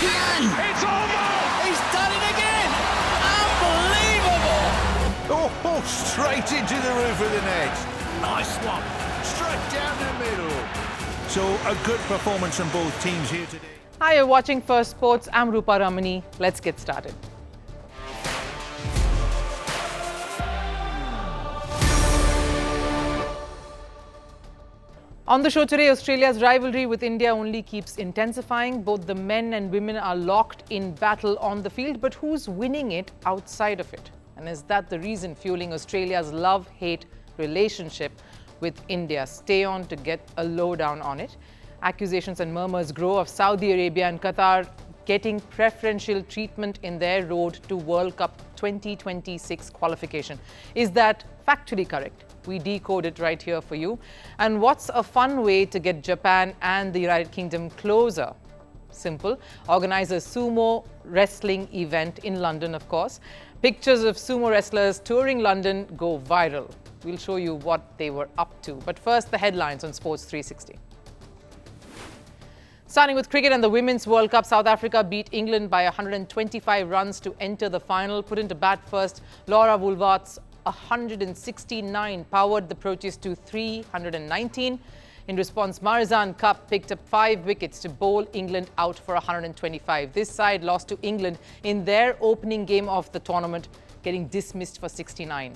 can! It's over! He's done it again! Unbelievable! Oh, straight into the roof of the net. Nice one. Straight down the middle. So a good performance from both teams here today. Hi, you're watching Firstpost. I'm Rupha Ramani. Let's get started. On the show today, Australia's rivalry with India only keeps intensifying. Both the men and women are locked in battle on the field, but who's winning it outside of it? And is that the reason fueling Australia's love-hate relationship with India? Stay on to get a lowdown on it. Accusations and murmurs grow of Saudi Arabia and Qatar getting preferential treatment in their road to World Cup 2026 qualification. Is that factually correct? We decode it right here for you. And what's a fun way to get Japan and the United Kingdom closer? Simple. Organize a sumo wrestling event in London, of course. Pictures of sumo wrestlers touring London go viral. We'll show you what they were up to. But first, the headlines on Sports 360. Starting with cricket and the Women's World Cup, South Africa beat England by 125 runs to enter the final. Put into bat first, Laura Woolvart's 169 powered the Proteas to 319. In response, Marizanne Cup picked up 5 wickets to bowl England out for 125. This side lost to England in their opening game of the tournament, getting dismissed for 69.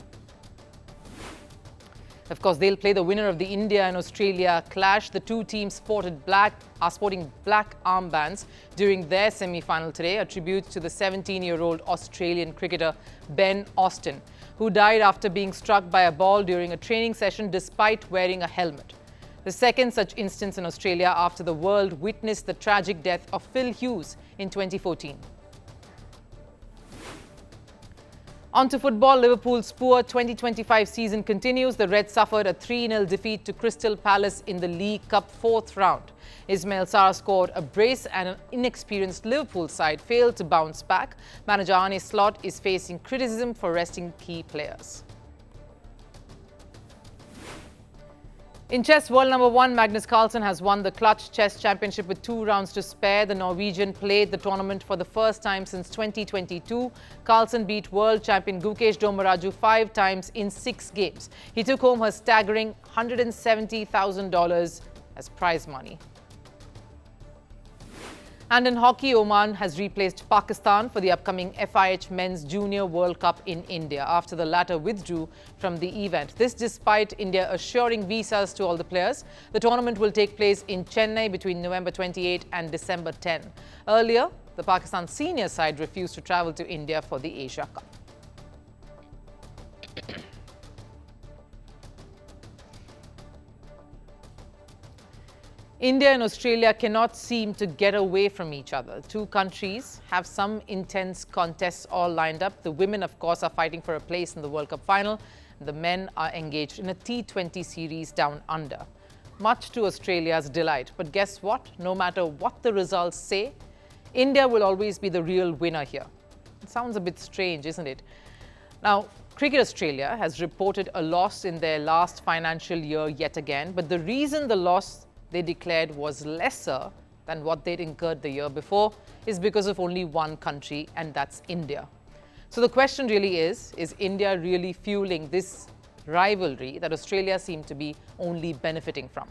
Of course, they'll play the winner of the India and Australia clash. The two teams sporting black armbands during their semi-final today, a tribute to the 17-year-old Australian cricketer Ben Austin, who died after being struck by a ball during a training session despite wearing a helmet. The second such instance in Australia after the world witnessed the tragic death of Phil Hughes in 2014. On to football, Liverpool's poor 2025 season continues. The Reds suffered a 3-0 defeat to Crystal Palace in the League Cup 4th round. Ismail Sarr scored a brace and an inexperienced Liverpool side failed to bounce back. Manager Arne Slot is facing criticism for resting key players. In chess, world number 1 Magnus Carlsen has won the Clutch Chess Championship with 2 rounds to spare. The Norwegian played the tournament for the first time since 2022. Carlsen beat world champion Gukesh Dommaraju 5 times in 6 games. He took home her staggering $170,000 as prize money. And in hockey, Oman has replaced Pakistan for the upcoming FIH Men's Junior World Cup in India after the latter withdrew from the event. This despite India assuring visas to all the players. The tournament will take place in Chennai between November 28 and December 10. Earlier, the Pakistan senior side refused to travel to India for the Asia Cup. India and Australia cannot seem to get away from each other. Two countries have some intense contests all lined up. The women, of course, are fighting for a place in the World Cup final. The men are engaged in a T20 series down under, much to Australia's delight. But guess what? No matter what the results say, India will always be the real winner here. It sounds a bit strange, isn't it? Now, Cricket Australia has reported a loss in their last financial year yet again, but the reason the loss they declared was lesser than what they'd incurred the year before is because of only one country, and that's India. So the question really is India really fueling this rivalry that Australia seemed to be only benefiting from?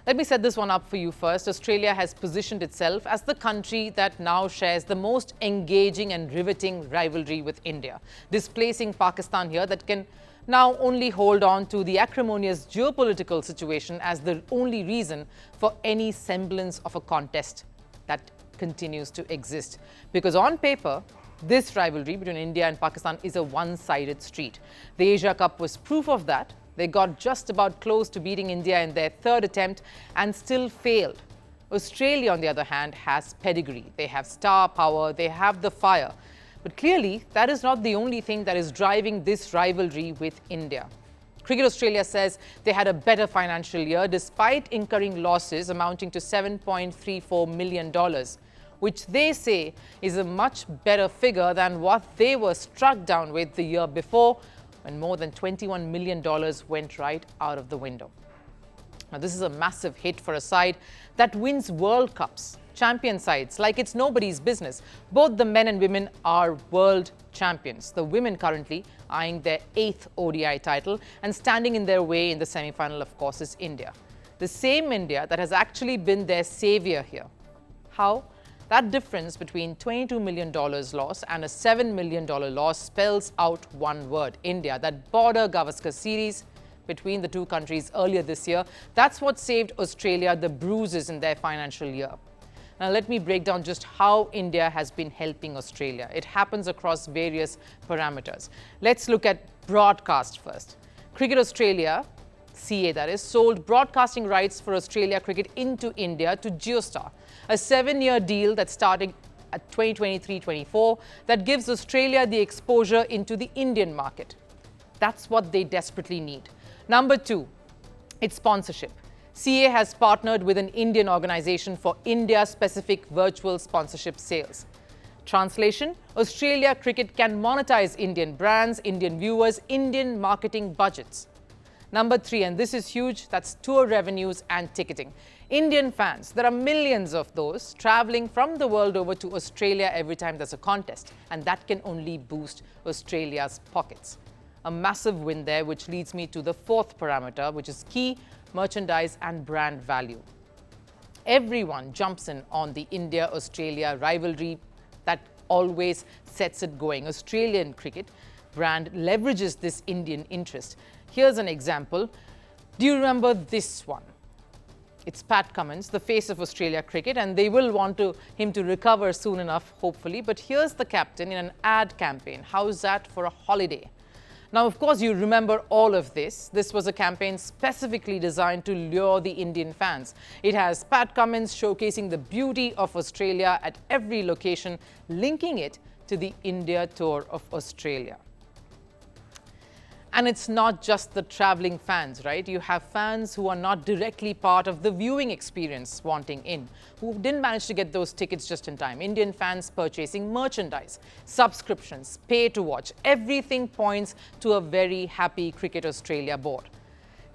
Let me set this one up for you first. Australia has positioned itself as the country that now shares the most engaging and riveting rivalry with India, displacing Pakistan here that can now only hold on to the acrimonious geopolitical situation as the only reason for any semblance of a contest that continues to exist. Because on paper, this rivalry between India and Pakistan is a one-sided street. The Asia Cup was proof of that. They got just about close to beating India in their 3rd attempt and still failed. Australia, on the other hand, has pedigree. They have star power, they have the fire. But clearly, that is not the only thing that is driving this rivalry with India. Cricket Australia says they had a better financial year despite incurring losses amounting to $7.34 million, which they say is a much better figure than what they were struck down with the year before, when more than $21 million went right out of the window. Now, this is a massive hit for a side that wins World Cups. champion sides like it's nobody's business. Both the men and women are world champions. The women currently eyeing their 8th ODI title, and standing in their way in the semi-final, of course, is India. The same India that has actually been their savior here. How? That difference between $22 million loss and a $7 million loss spells out one word: India. That border Gavaskar series between the two countries earlier this year, that's what saved Australia the bruises in their financial year. Now let me break down just how India has been helping Australia. It happens across various parameters. Let's look at broadcast first. Cricket Australia, CA that is, sold broadcasting rights for Australia cricket into India to Geostar, a 7-year deal that's starting at 2023-24 that gives Australia the exposure into the Indian market. That's what they desperately need. Number 2, it's sponsorship. CA has partnered with an Indian organization for India-specific virtual sponsorship sales. Translation: Australia cricket can monetize Indian brands, Indian viewers, Indian marketing budgets. Number 3, and this is huge, that's tour revenues and ticketing. Indian fans, there are millions of those traveling from the world over to Australia every time there's a contest, and that can only boost Australia's pockets. A massive win there, which leads me to the 4th parameter, which is key merchandise and brand value. Everyone jumps in on the India-Australia rivalry that always sets it going. Australian cricket brand leverages this Indian interest. Here's an example. Do you remember this one? It's Pat Cummins, the face of Australia cricket, and they will want him to recover soon enough, hopefully. But here's the captain in an ad campaign. How's that for a holiday? Now, of course, you remember all of this. This was a campaign specifically designed to lure the Indian fans. It has Pat Cummins showcasing the beauty of Australia at every location, linking it to the India tour of Australia. And it's not just the traveling fans, right? You have fans who are not directly part of the viewing experience wanting in, who didn't manage to get those tickets just in time. Indian fans purchasing merchandise, subscriptions, pay to watch. Everything points to a very happy Cricket Australia board.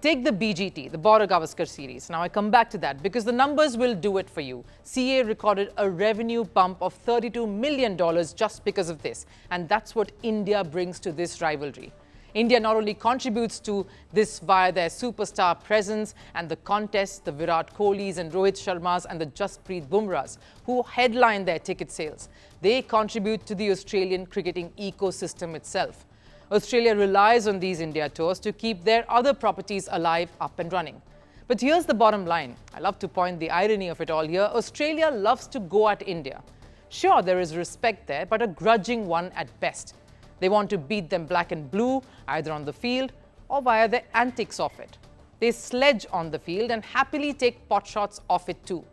Take the BGT, the Border Gavaskar series. Now I come back to that because the numbers will do it for you. CA recorded a revenue bump of $32 million just because of this. And that's what India brings to this rivalry. India not only contributes to this via their superstar presence and the contests, the Virat Kohlis and Rohit Sharmas and the Jasprit Bumrahs, who headline their ticket sales. They contribute to the Australian cricketing ecosystem itself. Australia relies on these India tours to keep their other properties alive, up and running. But here's the bottom line. I love to point the irony of it all here. Australia loves to go at India. Sure, there is respect there, but a grudging one at best. They want to beat them black and blue, either on the field or via the antics of it. They sledge on the field and happily take pot shots off it too.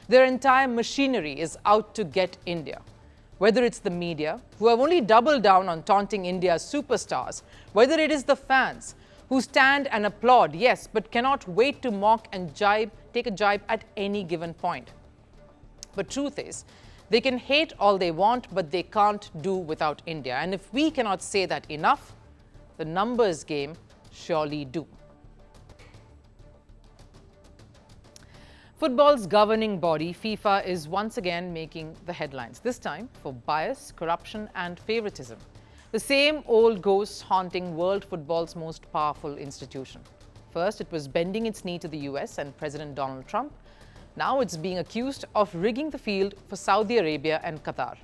Their entire machinery is out to get India. Whether it's the media, who have only doubled down on taunting India's superstars, whether it is the fans, who stand and applaud, yes, but cannot wait to mock and take a jibe at any given point. But truth is, they can hate all they want, but they can't do without India. And if we cannot say that enough, the numbers game surely do. Football's governing body, FIFA, is once again making the headlines, this time for bias, corruption and favoritism. The same old ghosts haunting world football's most powerful institution. First, it was bending its knee to the US and President Donald Trump. Now it's being accused of rigging the field for Saudi Arabia and Qatar.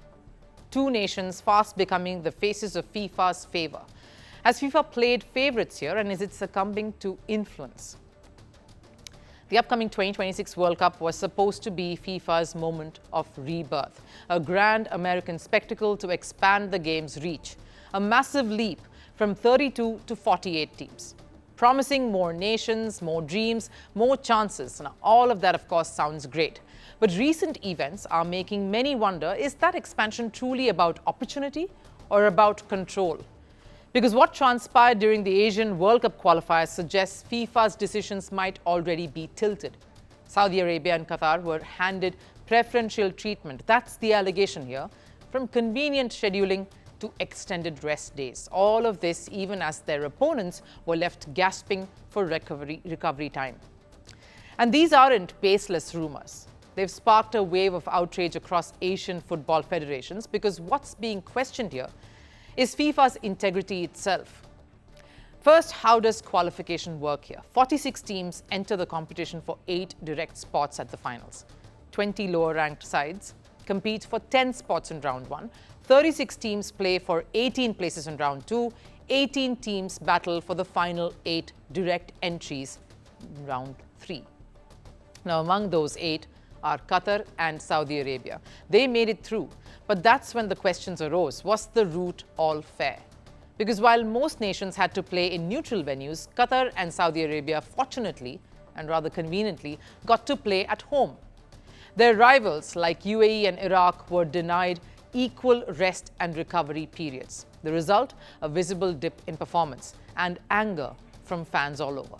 Two nations fast becoming the faces of FIFA's favor. Has FIFA played favorites here, and is it succumbing to influence? The upcoming 2026 World Cup was supposed to be FIFA's moment of rebirth, a grand American spectacle to expand the game's reach, a massive leap from 32 to 48 teams. Promising more nations, more dreams, more chances. Now, all of that, of course, sounds great. But recent events are making many wonder, is that expansion truly about opportunity or about control? Because what transpired during the Asian World Cup qualifiers suggests FIFA's decisions might already be tilted. Saudi Arabia and Qatar were handed preferential treatment. That's the allegation here, from convenient scheduling to extended rest days. All of this even as their opponents were left gasping for recovery time. And these aren't baseless rumors. They've sparked a wave of outrage across Asian football federations because what's being questioned here is FIFA's integrity itself. First, how does qualification work here? 46 teams enter the competition for 8 direct spots at the finals. 20 lower-ranked sides compete for 10 spots in round 1. 36 teams play for 18 places in round 2. 18 teams battle for the final 8 direct entries in round 3. Now, among those 8 are Qatar and Saudi Arabia. They made it through, but that's when the questions arose. Was the route all fair? Because while most nations had to play in neutral venues, Qatar and Saudi Arabia fortunately and rather conveniently got to play at home. Their rivals like UAE and Iraq were denied equal rest and recovery periods. The result, a visible dip in performance and anger from fans all over.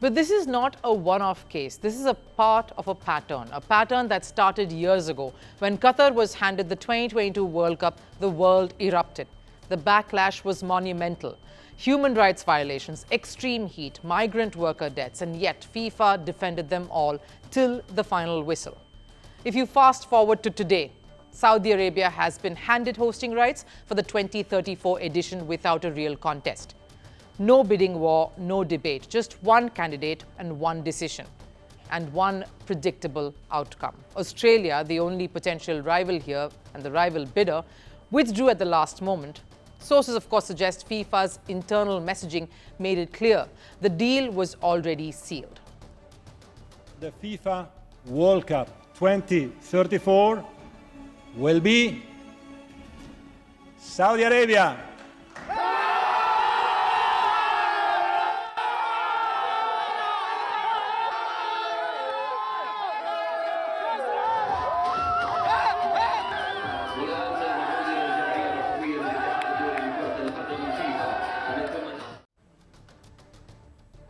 But this is not a one-off case. This is a part of a pattern that started years ago. When Qatar was handed the 2022 World Cup, the world erupted. The backlash was monumental. Human rights violations, extreme heat, migrant worker deaths, and yet FIFA defended them all till the final whistle. If you fast forward to today, Saudi Arabia has been handed hosting rights for the 2034 edition without a real contest. No bidding war, no debate, just one candidate and one decision, and one predictable outcome. Australia, the only potential rival here and the rival bidder, withdrew at the last moment. Sources, of course, suggest FIFA's internal messaging made it clear the deal was already sealed. The FIFA World Cup 2034 will be Saudi Arabia.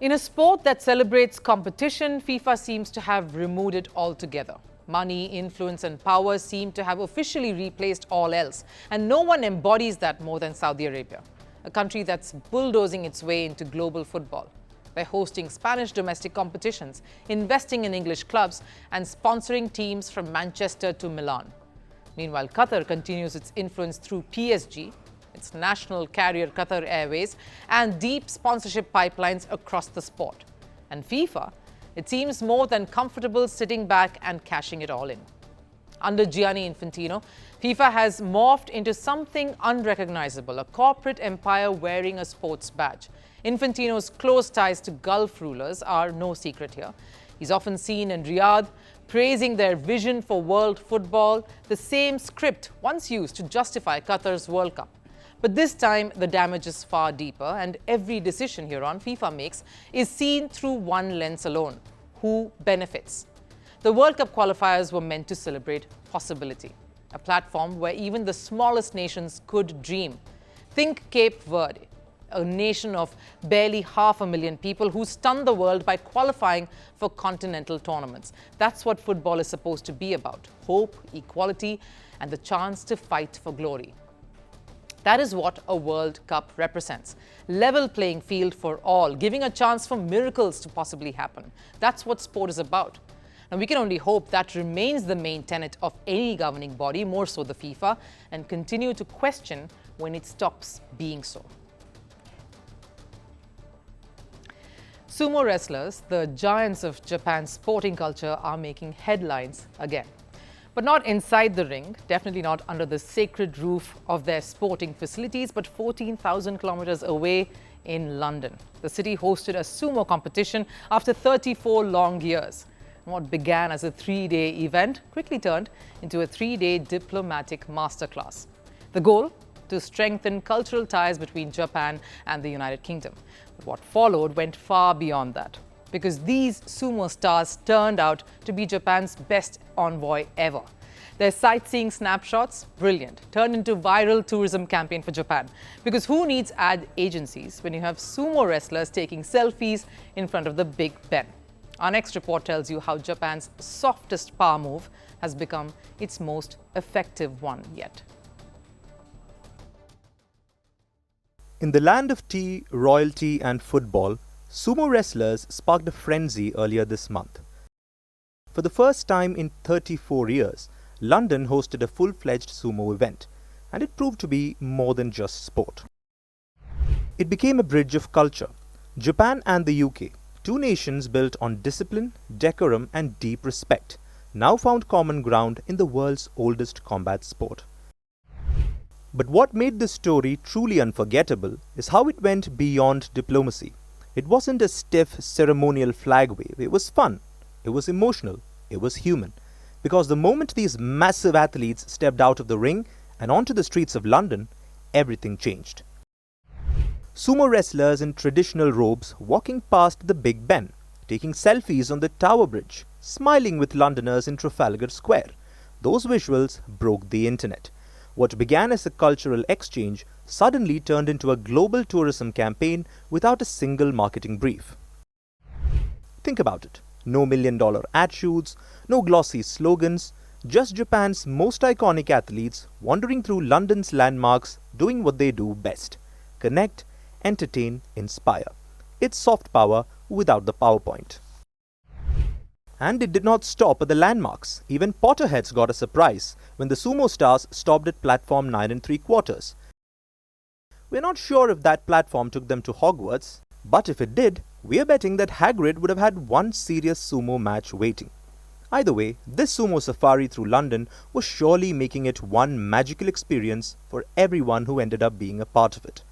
In a sport that celebrates competition, FIFA seems to have removed it altogether. Money, influence and power seem to have officially replaced all else, and no one embodies that more than Saudi Arabia, a country that's bulldozing its way into global football by hosting Spanish domestic competitions, investing in English clubs and sponsoring teams from Manchester to Milan. Meanwhile, Qatar continues its influence through PSG, its national carrier Qatar Airways, and deep sponsorship pipelines across the sport. And FIFA, it seems more than comfortable sitting back and cashing it all in. Under Gianni Infantino, FIFA has morphed into something unrecognizable, a corporate empire wearing a sports badge. Infantino's close ties to Gulf rulers are no secret here. He's often seen in Riyadh praising their vision for world football, the same script once used to justify Qatar's World Cup. But this time, the damage is far deeper, and every decision here on FIFA makes is seen through one lens alone: who benefits? The World Cup qualifiers were meant to celebrate possibility, a platform where even the smallest nations could dream. Think Cape Verde, a nation of barely 500,000 people who stunned the world by qualifying for continental tournaments. That's what football is supposed to be about: hope, equality, and the chance to fight for glory. That is what a World Cup represents. Level playing field for all, giving a chance for miracles to possibly happen. That's what sport is about. And we can only hope that remains the main tenet of any governing body, more so the FIFA, and continue to question when it stops being so. Sumo wrestlers, the giants of Japan's sporting culture, are making headlines again. But not inside the ring, definitely not under the sacred roof of their sporting facilities, but 14,000 kilometers away in London. The city hosted a sumo competition after 34 long years. And what began as a 3-day event quickly turned into a 3-day diplomatic masterclass. The goal? To strengthen cultural ties between Japan and the United Kingdom. But what followed went far beyond that, because these sumo stars turned out to be Japan's best envoy ever. Their sightseeing snapshots, brilliant, turned into viral tourism campaign for Japan. Because who needs ad agencies when you have sumo wrestlers taking selfies in front of the Big Ben? Our next report tells you how Japan's softest power move has become its most effective one yet. In the land of tea, royalty and football, sumo wrestlers sparked a frenzy earlier this month. For the first time in 34 years, London hosted a full-fledged sumo event, and it proved to be more than just sport. It became a bridge of culture. Japan and the UK, two nations built on discipline, decorum and deep respect, now found common ground in the world's oldest combat sport. But what made this story truly unforgettable is how it went beyond diplomacy. It wasn't a stiff ceremonial flag wave. It was fun. It was emotional. It was human. Because the moment these massive athletes stepped out of the ring and onto the streets of London, everything changed. Sumo wrestlers in traditional robes walking past the Big Ben, taking selfies on the Tower Bridge, smiling with Londoners in Trafalgar Square. Those visuals broke the internet. What began as a cultural exchange suddenly turned into a global tourism campaign without a single marketing brief. Think about it. No million-dollar ad shoots, no glossy slogans, just Japan's most iconic athletes wandering through London's landmarks doing what they do best: connect, entertain, inspire. It's soft power without the PowerPoint. And it did not stop at the landmarks. Even Potterheads got a surprise when the sumo stars stopped at platform 9 3/4. We're not sure if that platform took them to Hogwarts, but if it did, we're betting that Hagrid would have had one serious sumo match waiting. Either way, this sumo safari through London was surely making it one magical experience for everyone who ended up being a part of it.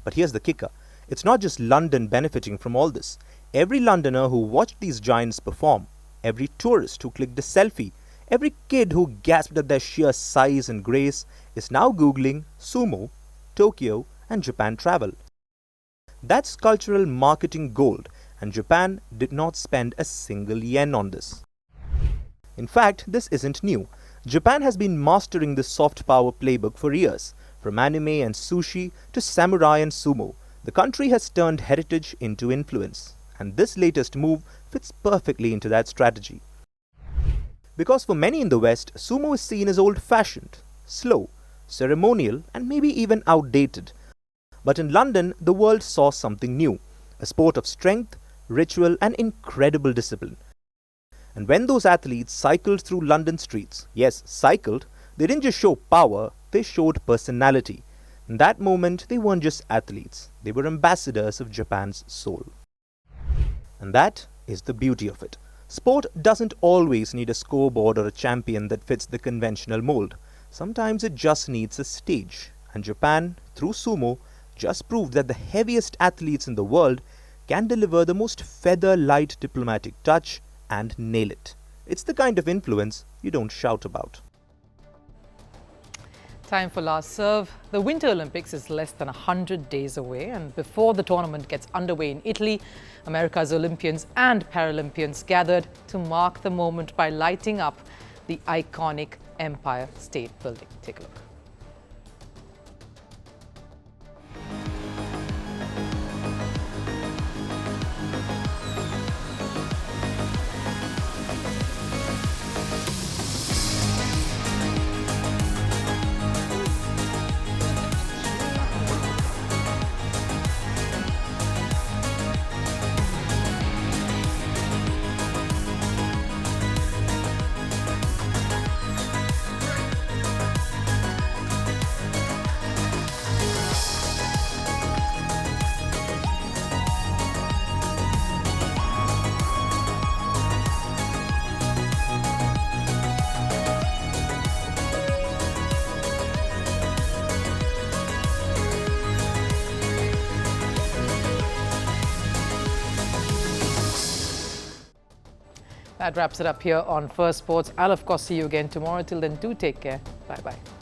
But here's the kicker. It's not just London benefiting from all this. Every Londoner who watched these giants perform, every tourist who clicked a selfie, every kid who gasped at their sheer size and grace is now Googling sumo, Tokyo and Japan travel. That's cultural marketing gold, and Japan did not spend a single yen on this. In fact, this isn't new. Japan has been mastering the soft power playbook for years. From anime and sushi to samurai and sumo, the country has turned heritage into influence. And this latest move fits perfectly into that strategy. Because for many in the West, sumo is seen as old-fashioned, slow, ceremonial and maybe even outdated. But in London, the world saw something new, a sport of strength, ritual and incredible discipline. And when those athletes cycled through London streets, yes, cycled, they didn't just show power, they showed personality. In that moment, they weren't just athletes, they were ambassadors of Japan's soul. And that is the beauty of it. Sport doesn't always need a scoreboard or a champion that fits the conventional mold. Sometimes it just needs a stage. And Japan, through sumo, just proved that the heaviest athletes in the world can deliver the most feather-light diplomatic touch and nail it. It's the kind of influence you don't shout about. Time for last serve. The Winter Olympics is less than 100 days away, and before the tournament gets underway in Italy, America's Olympians and Paralympians gathered to mark the moment by lighting up the iconic Empire State Building. Take a look. That wraps it up here on First Sports. I'll of course see you again tomorrow. Till then, do take care. Bye-bye.